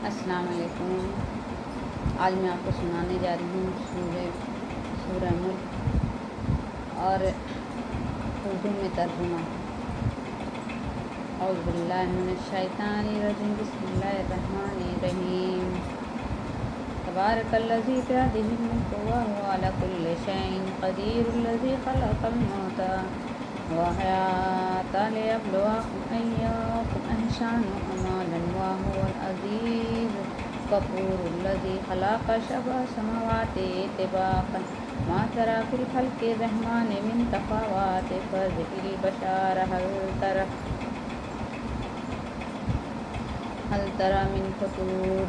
السلام علیکم۔ آج میں آپ کو سنانے جا رہی ہوں سورہ ملک اور اردو میں ترجمہ۔ اعوذ باللہ من الشیطان الرجیم، بسم اللہ الرحمن الرحیم۔ تبارک الذی بیدہ الملک وہو علی کل شیء قدیر، الذی خلق الموت والحیاۃ لیبلوکم ایکم احسن عملا وہو العزیز الغفور، الذی خلق سبع سماوات طباقا ما تری فی خلق الرحمن من تفاوت فارجع البصر هل تری من فطور۔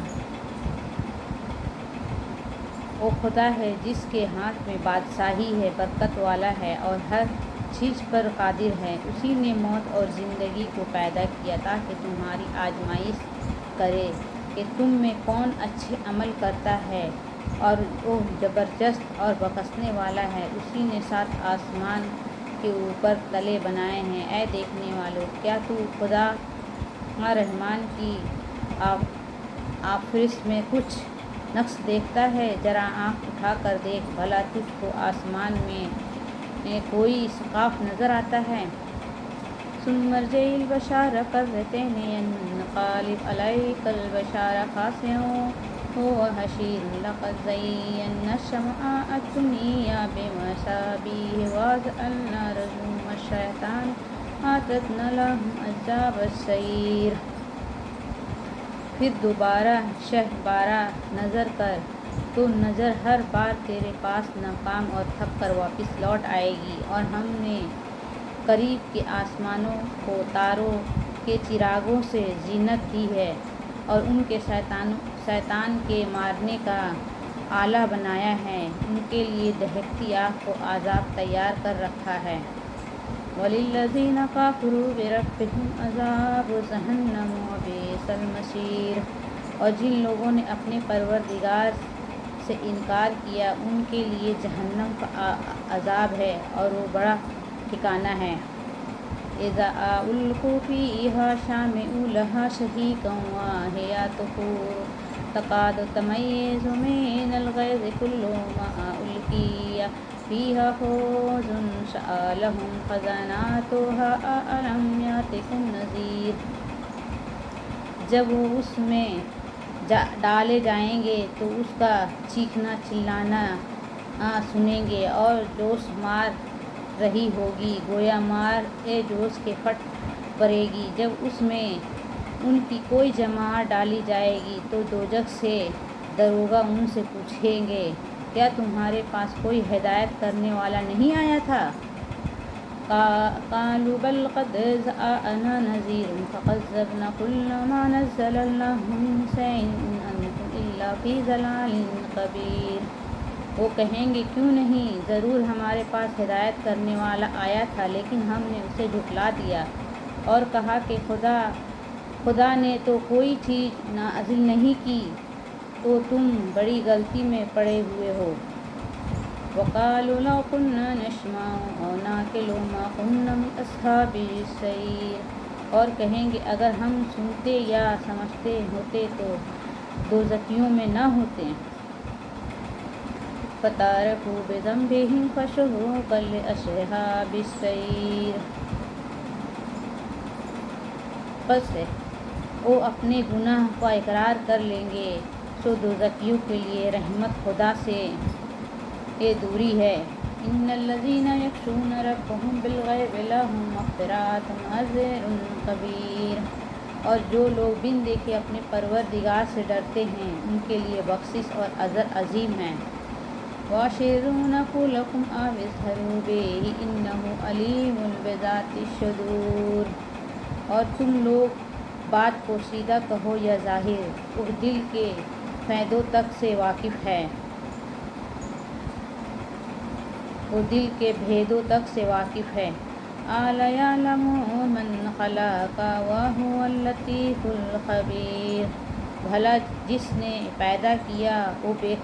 وہ خدا ہے جس کے ہاتھ میں بادشاہی ہے، برکت والا ہے اور ہر چیز پر قادر ہے۔ اسی نے موت اور زندگی کو پیدا کیا تاکہ تمہاری آزمائش کرے کہ تم میں کون اچھے عمل کرتا ہے، اور وہ زبردست اور بخشنے والا ہے۔ اسی نے 7 آسمان کے اوپر تلے بنائے ہیں۔ اے دیکھنے والو، کیا تو خدا رحمان کی آفرش میں کچھ نقص دیکھتا ہے؟ ذرا آنکھ اٹھا کر دیکھ، بھلا تجھ کو آسمان میں کوئی سقف نظر آتا ہے؟ ثم ارجع البصر كرتين ينقلب إليك البصر خاسئا وهو حسير، لقد زينا السماء الدنيا بمصابيح وجعلنا رجوم الشياطين أعتدنا لهم عذاب السعير۔ پھر دوبارہ شہبارہ نظر کر تو نظر ہر بار تیرے پاس ناکام اور تھک کر واپس لوٹ آئے گی، اور ہم نے قریب کے آسمانوں کو تاروں کے چراغوں سے زینت دی ہے اور ان کے شیطان کے مارنے کا آلہ بنایا ہے۔ ان کے لیے دہکتی آگ کو عذاب تیار کر رکھا ہے۔ وَلِلَّذِينَ كَفَرُوا بِرَبِّهِمْ عَذَابُ جَهَنَّمَ وَبِئْسَ الْمَصِيرُ۔ اور جن لوگوں نے اپنے پروردگار سے انکار کیا، ان کے لیے جہنم کا عذاب ہے اور وہ بڑا ٹھکانہ ہے۔ اِذَا أُلْقُوا فِيهَا سَمِعُوا لَهَا شَهِيقًا وَهِيَ تَفُورُ تَكَادُ تَمَيَّزُ مِنَ الْغَيْظِ كُلَّمَا أُلْقِيَ فِيهَا فَوْجٌ سَأَلَهُمْ خَزَنَتُهَا أَلَمْ يَأْتِكُمْ نَذِيرٌ۔ جب وہ اس میں ڈالے جائیں گے تو اس کا چیخنا چلانا سنیں گے اور جوش مار رہی ہوگی، گویا مار جوش کے پھٹ پڑے گی۔ جب اس میں ان کی کوئی جماعت ڈالی جائے گی تو دوزخ سے داروغہ ان سے پوچھیں گے، کیا تمہارے پاس کوئی ہدایت کرنے والا نہیں آیا تھا؟ قالوا بل قد جاءنا نذير فكذبنا قل ما نزل الله من شيء إن أنتم إلا في ضلال كبير۔ وہ کہیں گے، کیوں نہیں، ضرور ہمارے پاس ہدایت کرنے والا آیا تھا لیکن ہم نے اسے جھٹلا دیا، اور کہا کہ خدا نے تو کوئی چیز نازل نہیں کی، تو تم بڑی غلطی میں پڑے ہوئے ہو۔ وَقَالُوا لَوْ كُنَّا نَسْمَعُ أَوْ نَعْقِلُ مَا كُنَّا مِنْ أَصْحَابِ السَّعِيرِ۔ اور کہیں گے، اگر ہم سنتے یا سمجھتے ہوتے تو دوزخیوں میں نہ ہوتے۔ فَاعْتَرَفُوا بِذَنبِهِمْ فَسُحْقًا لِأَصْحَابِ السَّعِيرِ۔ پس وہ اپنے گناہ کا اقرار کر لیں گے، سو دوزخیوں کے لیے رحمت خدا سے دوری ہے۔ إِنَّ الَّذِينَ يَخْشَوْنَ رَبَّهُم بِالْغَيْبِ لَهُم مَغْفِرَةٌ وَأَجْرٌ كَبِيرٌ۔ اور جو لوگ بن دیکھے اپنے پروردگار سے ڈرتے ہیں، ان کے لیے بخشش اور اجر عظیم ہے۔ وَأَسِرُّوا قَوْلَكُمْ أَوِ اجْهَرُوا بِهِ إِنَّهُ عَلِيمٌ بِذَاتِ الصُّدُورِ۔ اور تم لوگ بات کو سیدھا کہو یا ظاہر، وہ دل کے فیضوں تک سے واقف ہے۔ وہ دل کے بھیدوں تک سے واقف ہے۔ أَلَا يَعْلَمُ مَنْ خَلَقَ وَهُوَ اللَّطِيفُ الْخَبِيرُ۔ بھلا جس نے پیدا کیا وہ بے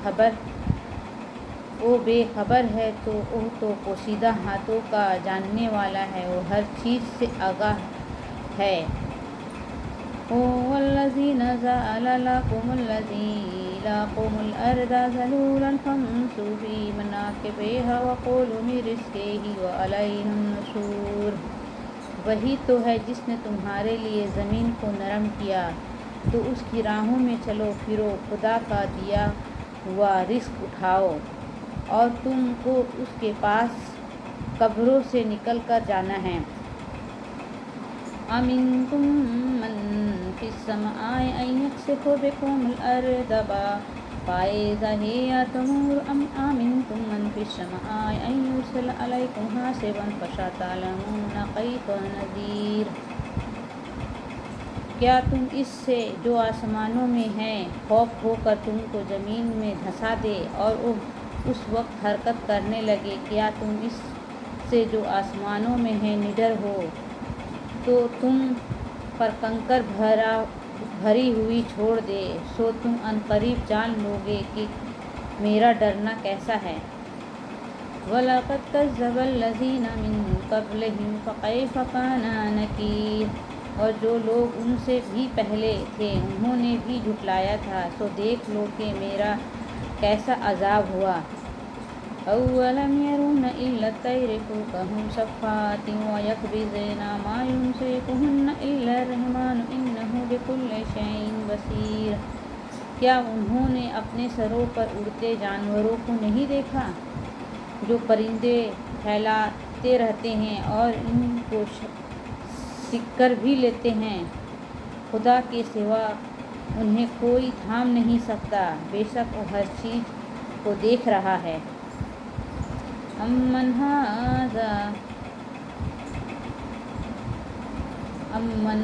خبر ہے، تو وہ تو پوشیدہ ہاتھوں کا جاننے والا ہے، وہ ہر چیز سے آگاہ ہے۔ هُوَ الَّذِي نَزَّلَ لكم الذي لكم الأرض ذلولا فامشوا في مناكبها وكلوا من رزقه وإليه النشور۔ وہی تو ہے جس نے تمہارے لیے زمین کو نرم کیا، تو اس کی راہوں میں چلو پھرو، خدا کا دیا ہوا رزق اٹھاؤ، اور تم کو اس کے پاس قبروں سے نکل کر جانا ہے۔ أَمِنْتُم مَّن فِي السَّمَاءِ أَن يَخْسِفَ بِكُمُ الْأَرْضَ فَإِذَا هِيَ تَمُورُ أَمْ أَمِنْتُم مَّن فِي السَّمَاءِ أَن يُرْسِلَ عَلَيْكُمْ حَاصِبًا فَسَتَعْلَمُونَ كَيْفَ نَذِيرِ۔ کیا تم اس سے جو آسمانوں میں ہے خوف ہو کر تم کو زمین میں دھسا دے اور اس وقت حرکت کرنے لگے، کیا تم اس سے جو آسمانوں میں ہے نڈر ہو تو تم پر کنکر بھری ہوئی چھوڑ دے، سو تم عنقریب جان لو گے کہ میرا ڈرنا کیسا ہے۔ وَلَقَدْ كَذَّبَ الَّذِينَ مِن قَبْلِهِمْ فَكَيْفَ كَانَ نَكِيرِ۔ اور جو لوگ ان سے بھی پہلے تھے انہوں نے بھی جھٹلایا تھا، سو دیکھ لو کہ میرا کیسا عذاب ہوا۔ أَوَلَمْ يَرَوْنَ إِلَّا الطَّيْرَ فَوْقَهُمْ صَافَّاتٍ وَيَقْبِضْنَ مَا يُمْسِكُهُنَّ إِلَّا الرَّحْمَنُ إِنَّهُ بِكُلِّ شَيْءٍ بَصِيرٌ۔ کیا انہوں نے اپنے سروں پر اڑتے جانوروں کو نہیں دیکھا جو پرندے پھیلاتے رہتے ہیں اور ان کو سکھ کر بھی لیتے ہیں؟ خدا کے سوا انہیں کوئی تھام نہیں سکتا، بے شک وہ ہر چیز کو دیکھ رہا ہے۔ أَمَّنْ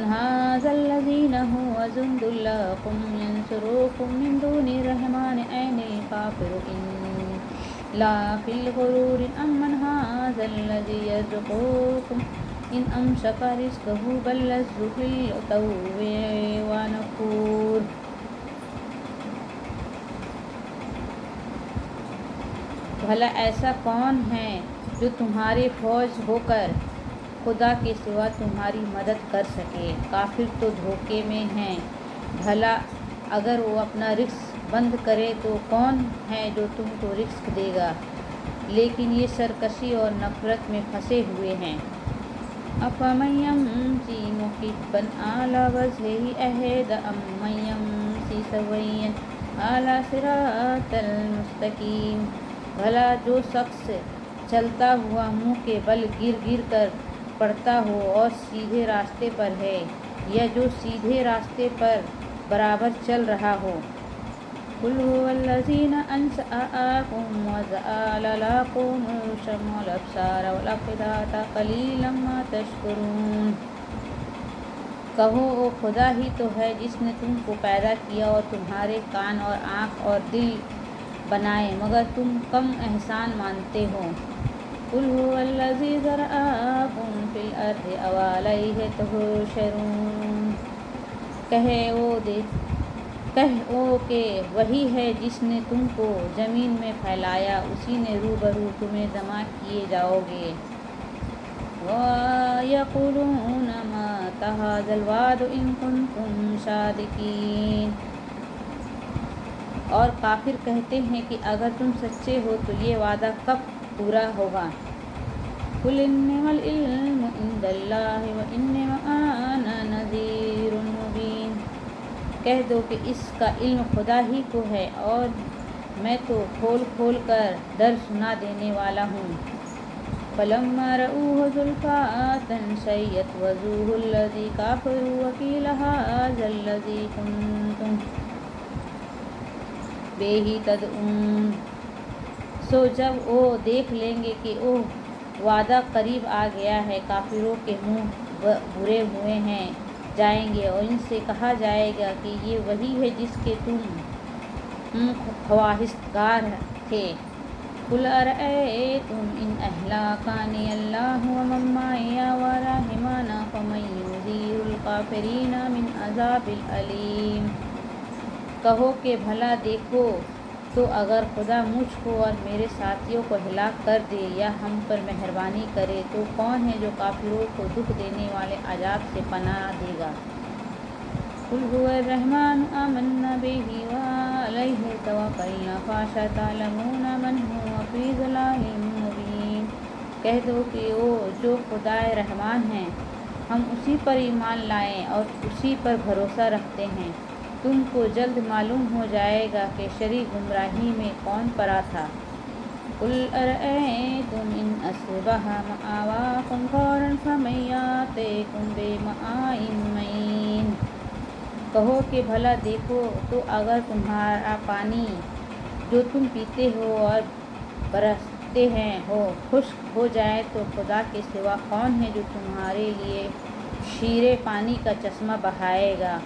هَٰذَا الَّذِي هُوَ جُندٌ لَّكُمْ يَنصُرُكُم مِّن دُونِ الرَّحْمَٰنِ أَيْنَ الْكَافِرُ إِلَّا فِي الْغُرُورِ أَمَّنْ هَٰذَا الَّذِي يَرْزُقُكُمْ إِنْ أَمْسَكَ رِزْقَهُ بَل لَّجُّوا فِي عُتُوٍّ وَنُفُورٍ۔ بھلا ایسا کون ہے جو تمہارے فوج ہو کر خدا کے سوا تمہاری مدد کر سکے؟ کافر تو دھوکے میں ہیں۔ بھلا اگر وہ اپنا رزق بند کرے تو کون ہے جو تم کو رزق دے گا؟ لیکن یہ سرکشی اور نفرت میں پھنسے ہوئے ہیں۔ أَفَمَن يَمْشِي مُكِبًّا عَلَىٰ وَجْهِهِ أَهْدَىٰ أَمَّن يَمْشِي سَوِيًّا عَلَىٰ صِرَاطٍ مُّسْتَقِيمٍ۔ بھلا جو شخص چلتا ہوا منہ کے بل گر گر کر پڑتا ہو اور سیدھے راستے پر ہے، یا جو سیدھے راستے پر برابر چل رہا ہو۔ قُلْ هُوَ الَّذِي أَنشَأَكُمْ وَجَعَلَ لَكُمُ السَّمْعَ وَالْأَبْصَارَ وَالْأَفْئِدَةَ قَلِيلًا مَّا تَشْكُرُونَ۔ کہو وہ خدا ہی تو ہے جس نے تم کو پیدا کیا اور تمہارے کان اور آنکھ اور دل بنائے، مگر تم کم احسان مانتے ہو۔ قُلْ هُوَ الَّذِي ذَرَأَكُمْ فِي الْأَرْضِ وَإِلَيْهِ تُحْشَرُونَ۔ کہہ او کہ وہی ہے جس نے تم کو زمین میں پھیلایا، اسی نے روبرو تمہیں جمع کیے جاؤ گے۔ وَيَقُولُونَ مَتَىٰ هَٰذَا الْوَعْدُ إِن كُنتُمْ صَادِقِينَ۔ اور کافر کہتے ہیں کہ اگر تم سچے ہو تو یہ وعدہ کب پورا ہوگا؟ قُلْ إِنَّمَا الْعِلْمُ عِندَ اللَّهِ وَإِنَّمَا أَنَا نَذِيرٌ مُّبِينٌ۔ کہہ دو کہ اس کا علم خدا ہی کو ہے اور میں تو کھول کھول کر ڈر سنا دینے والا ہوں۔ فَلَمَّا رَأَوْهُ زُلْفَىٰ سِيئَتْ وُجُوهُ الَّذِينَ كَفَرُوا وَقِيلَ هَٰذَا الَّذِي كُنتُم بِهِ تَدْعُونَ۔ سو جب وہ دیکھ لیں گے کہ وعدہ قریب آ گیا ہے، کافروں کے منہ برے ہوئے ہیں جائیں گے اور ان سے کہا جائے گا کہ یہ وہی ہے جس کے تم خواہشگار تھے۔ قُلْ أَرَأَيْتُمْ إِنْ أَهْلَكَنِيَ اللَّهُ وَمَن مَّعِيَ وَرَحِمَنَا فَمَن يُجِيرُ الْكَافِرِينَ مِنْ عَذَابٍ أَلِيمٍ۔ کہو کہ بھلا دیکھو تو اگر خدا مجھ کو اور میرے ساتھیوں کو ہلاک کر دے یا ہم پر مہربانی کرے تو کون ہے جو کافروں کو دکھ دینے والے عذاب سے پناہ دے گا؟ قُلْ هُوَ الرَّحْمَٰنُ آمَنَّا فَسَتَعْلَمُونَ مَنْ هُوَ فِي ضَلَالٍ مُّبِينٍ۔ کہہ دو کہ وہ جو خدائے رحمان ہیں ہم اسی پر ایمان لائے اور اسی پر بھروسہ رکھتے ہیں۔ تم کو جلد معلوم ہو جائے گا کہ شرعی گمراہی میں کون پڑا تھا۔ قُلْ أَرَأَيْتُمْ إِنْ أَصْبَحَ مَأْوَاكُمْ غَوْرًا فَمَن يَأْتِيكُم بِمَاءٍ مَّعِينٍ۔ کہو کہ بھلا دیکھو تو اگر تمہارا پانی جو تم پیتے ہو اور برستے ہیں ہو خشک ہو جائے تو خدا کے سوا کون ہے جو تمہارے لیے شیریں پانی کا چشمہ بہائے گا۔